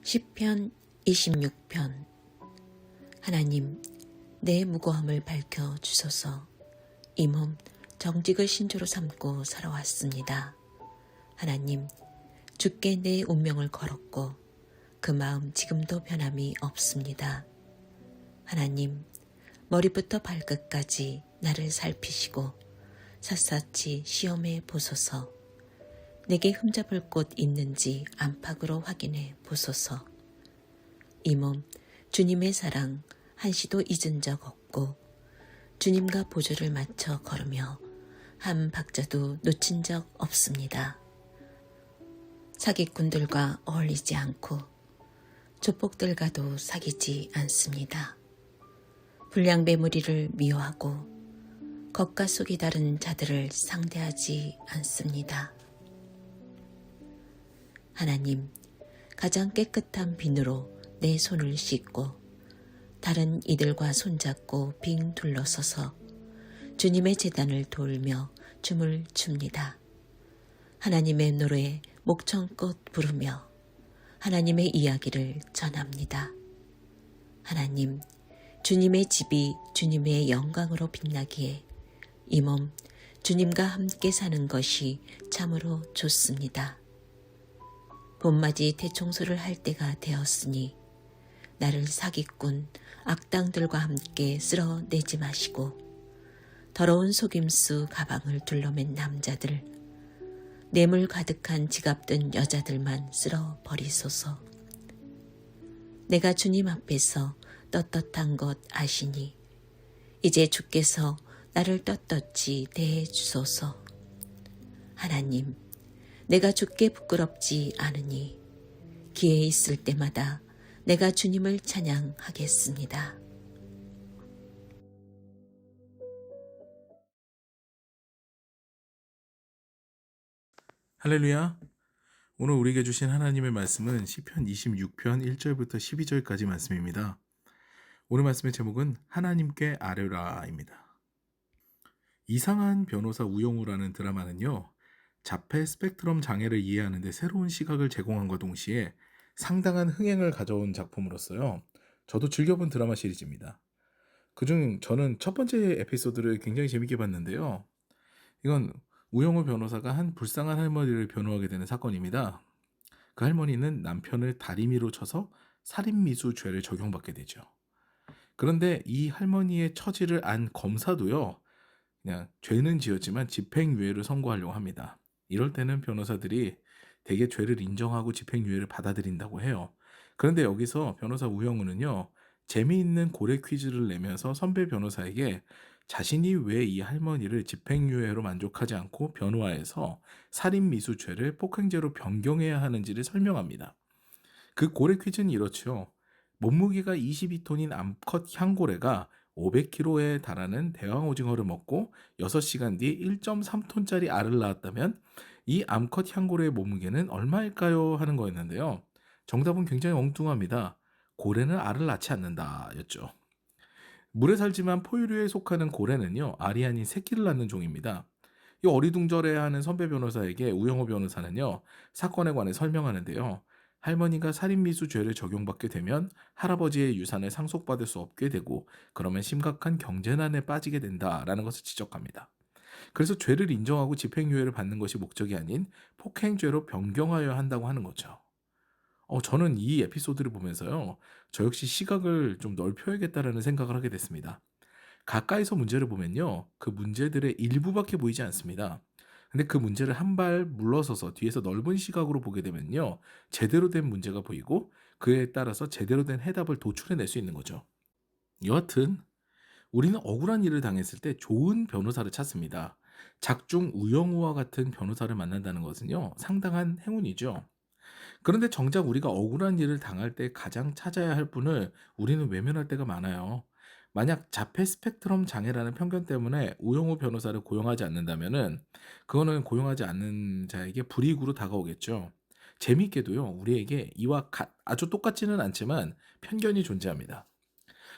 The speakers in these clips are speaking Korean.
시편 26편. 하나님, 내 무고함을 밝혀 주소서. 이 몸 정직을 신조로 삼고 살아왔습니다. 하나님, 주께 내 운명을 걸었고 그 마음 지금도 변함이 없습니다. 하나님, 머리부터 발끝까지 나를 살피시고 샅샅이 시험해 보소서. 내게 흠잡을 곳 있는지 안팎으로 확인해 보소서. 이 몸 주님의 사랑 한시도 잊은 적 없고 주님과 보조를 맞춰 걸으며 한 박자도 놓친 적 없습니다. 사기꾼들과 어울리지 않고 조폭들과도 사귀지 않습니다. 불량배무리를 미워하고 겉과 속이 다른 자들을 상대하지 않습니다. 하나님, 가장 깨끗한 비누로 내 손을 씻고 다른 이들과 손잡고 빙 둘러서서 주님의 제단을 돌며 춤을 춥니다. 하나님의 노래에 목청껏 부르며 하나님의 이야기를 전합니다. 하나님, 주님의 집이 주님의 영광으로 빛나기에 이 몸 주님과 함께 사는 것이 참으로 좋습니다. 봄맞이 대청소를 할 때가 되었으니 나를 사기꾼 악당들과 함께 쓸어내지 마시고 더러운 속임수 가방을 둘러맨 남자들, 뇌물 가득한 지갑 든 여자들만 쓸어버리소서. 내가 주님 앞에서 떳떳한 것 아시니 이제 주께서 나를 떳떳이 대해 주소서. 하나님, 내가 주께 부끄럽지 않으니 기회 있을 때마다 내가 주님을 찬양하겠습니다. 할렐루야. 오늘 우리에게 주신 하나님의 말씀은 시편 26편 1절부터 12절까지 말씀입니다. 오늘 말씀의 제목은 하나님께 아뢰라입니다. 이상한 변호사 우영우라는 드라마는요, 자폐 스펙트럼 장애를 이해하는 데 새로운 시각을 제공함과 동시에 상당한 흥행을 가져온 작품으로서요, 저도 즐겨본 드라마 시리즈입니다. 그중 저는 첫 번째 에피소드를 굉장히 재밌게 봤는데요. 이건 우영우 변호사가 한 불쌍한 할머니를 변호하게 되는 사건입니다. 그 할머니는 남편을 다리미로 쳐서 살인미수죄를 적용받게 되죠. 그런데 이 할머니의 처지를 안 검사도요, 그냥 죄는 지었지만 집행유예를 선고하려고 합니다. 이럴 때는 변호사들이 대개 죄를 인정하고 집행유예를 받아들인다고 해요. 그런데 여기서 변호사 우영우는요, 재미있는 고래 퀴즈를 내면서 선배 변호사에게 자신이 왜 이 할머니를 집행유예로 만족하지 않고 변호하에서 살인미수죄를 폭행죄로 변경해야 하는지를 설명합니다. 그 고래 퀴즈는 이렇죠. 몸무게가 22톤인 암컷 향고래가 500kg에 달하는 대왕 오징어를 먹고 6시간 뒤 1.3톤짜리 알을 낳았다면 이 암컷 향고래의 몸무게는 얼마일까요? 하는 거였는데요. 정답은 굉장히 엉뚱합니다. 고래는 알을 낳지 않는다 였죠. 물에 살지만 포유류에 속하는 고래는요, 알이 아닌 새끼를 낳는 종입니다. 이 어리둥절해하는 선배 변호사에게 우영호 변호사는요, 사건에 관해 설명하는데요. 할머니가 살인미수 죄를 적용받게 되면 할아버지의 유산을 상속받을 수 없게 되고 그러면 심각한 경제난에 빠지게 된다라는 것을 지적합니다. 그래서 죄를 인정하고 집행유예를 받는 것이 목적이 아닌 폭행죄로 변경하여야 한다고 하는 거죠. 저는 이 에피소드를 보면서요, 저 역시 시각을 좀 넓혀야겠다라는 생각을 하게 됐습니다. 가까이서 문제를 보면요, 그 문제들의 일부밖에 보이지 않습니다. 근데 그 문제를 한 발 물러서서 뒤에서 넓은 시각으로 보게 되면요, 제대로 된 문제가 보이고 그에 따라서 제대로 된 해답을 도출해낼 수 있는 거죠. 여하튼 우리는 억울한 일을 당했을 때 좋은 변호사를 찾습니다. 작중 우영우와 같은 변호사를 만난다는 것은요, 상당한 행운이죠. 그런데 정작 우리가 억울한 일을 당할 때 가장 찾아야 할 분을 우리는 외면할 때가 많아요. 만약 자폐 스펙트럼 장애라는 편견 때문에 우영우 변호사를 고용하지 않는다면은 그거는 고용하지 않는 자에게 불이익으로 다가오겠죠. 재미있게도요, 우리에게 이와 아주 똑같지는 않지만 편견이 존재합니다.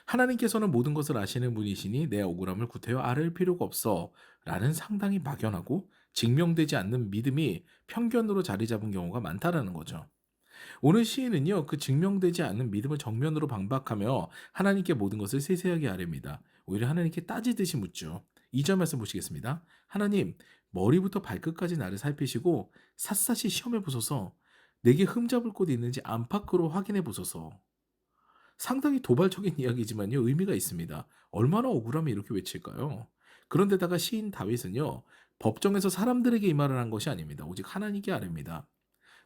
하나님께서는 모든 것을 아시는 분이시니 내 억울함을 구태여 앓을 필요가 없어 라는 상당히 막연하고 증명되지 않는 믿음이 편견으로 자리 잡은 경우가 많다라는 거죠. 오늘 시인은요, 그 증명되지 않는 믿음을 정면으로 반박하며 하나님께 모든 것을 세세하게 아뢰입니다. 오히려 하나님께 따지듯이 묻죠. 2절 말씀 보시겠습니다. 하나님, 머리부터 발끝까지 나를 살피시고 샅샅이 시험해 보소서. 내게 흠잡을 곳이 있는지 안팎으로 확인해 보소서. 상당히 도발적인 이야기지만요, 의미가 있습니다. 얼마나 억울하면 이렇게 외칠까요? 그런데다가 시인 다윗은요, 법정에서 사람들에게 이 말을 한 것이 아닙니다. 오직 하나님께 아뢰입니다.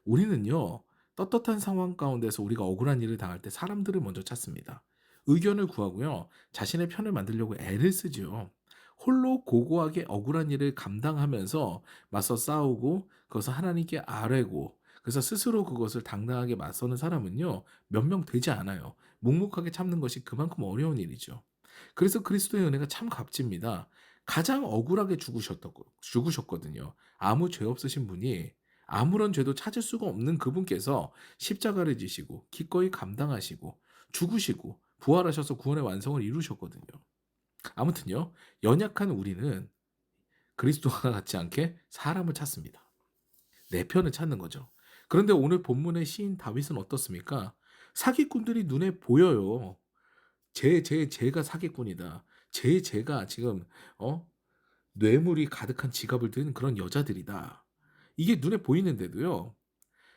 우리는요, 떳떳한 상황 가운데서 우리가 억울한 일을 당할 때 사람들을 먼저 찾습니다. 의견을 구하고요, 자신의 편을 만들려고 애를 쓰지요. 홀로 고고하게 억울한 일을 감당하면서 맞서 싸우고 그것을 하나님께 아뢰고 그래서 스스로 그것을 당당하게 맞서는 사람은요, 몇 명 되지 않아요. 묵묵하게 참는 것이 그만큼 어려운 일이죠. 그래서 그리스도의 은혜가 참 값집니다. 가장 억울하게 죽으셨거든요. 아무 죄 없으신 분이 아무런 죄도 찾을 수가 없는 그분께서 십자가를 지시고 기꺼이 감당하시고 죽으시고 부활하셔서 구원의 완성을 이루셨거든요. 아무튼요, 연약한 우리는 그리스도와 같지 않게 사람을 찾습니다. 내 편을 찾는 거죠. 그런데 오늘 본문의 시인 다윗은 어떻습니까? 사기꾼들이 눈에 보여요. 제가 사기꾼이다. 제가 지금 뇌물이 가득한 지갑을 든 그런 여자들이다. 이게 눈에 보이는데도요.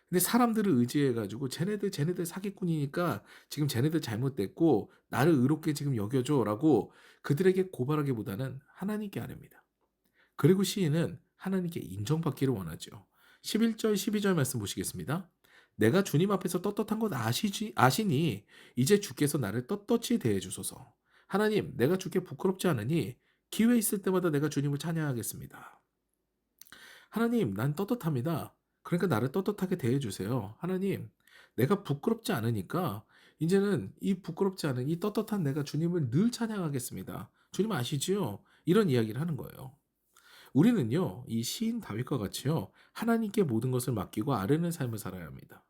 근데 사람들을 의지해 가지고 쟤네들 사기꾼이니까 지금 쟤네들 잘못됐고 나를 의롭게 지금 여겨줘라고 그들에게 고발하기보다는 하나님께 아뢰입니다. 그리고 시인은 하나님께 인정받기를 원하죠. 11절 12절 말씀 보시겠습니다. 내가 주님 앞에서 떳떳한 것 아시니 이제 주께서 나를 떳떳이 대해 주소서. 하나님, 내가 주께 부끄럽지 않으니 기회 있을 때마다 내가 주님을 찬양하겠습니다. 하나님, 난 떳떳합니다. 그러니까 나를 떳떳하게 대해 주세요. 하나님, 내가 부끄럽지 않으니까 이제는 이 부끄럽지 않은 이 떳떳한 내가 주님을 늘 찬양하겠습니다. 주님 아시지요? 이런 이야기를 하는 거예요. 우리는요, 이 시인 다윗과 같이요, 하나님께 모든 것을 맡기고 아뢰는 삶을 살아야 합니다.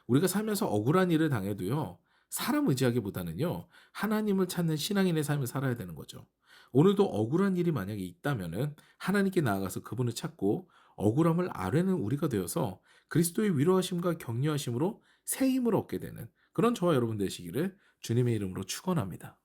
우리가 살면서 억울한 일을 당해도요, 사람 의지하기보다는요, 하나님을 찾는 신앙인의 삶을 살아야 되는 거죠. 오늘도 억울한 일이 만약에 있다면은 하나님께 나아가서 그분을 찾고 억울함을 아뢰는 우리가 되어서 그리스도의 위로하심과 격려하심으로 새 힘을 얻게 되는 그런 저와 여러분 되시기를 주님의 이름으로 축원합니다.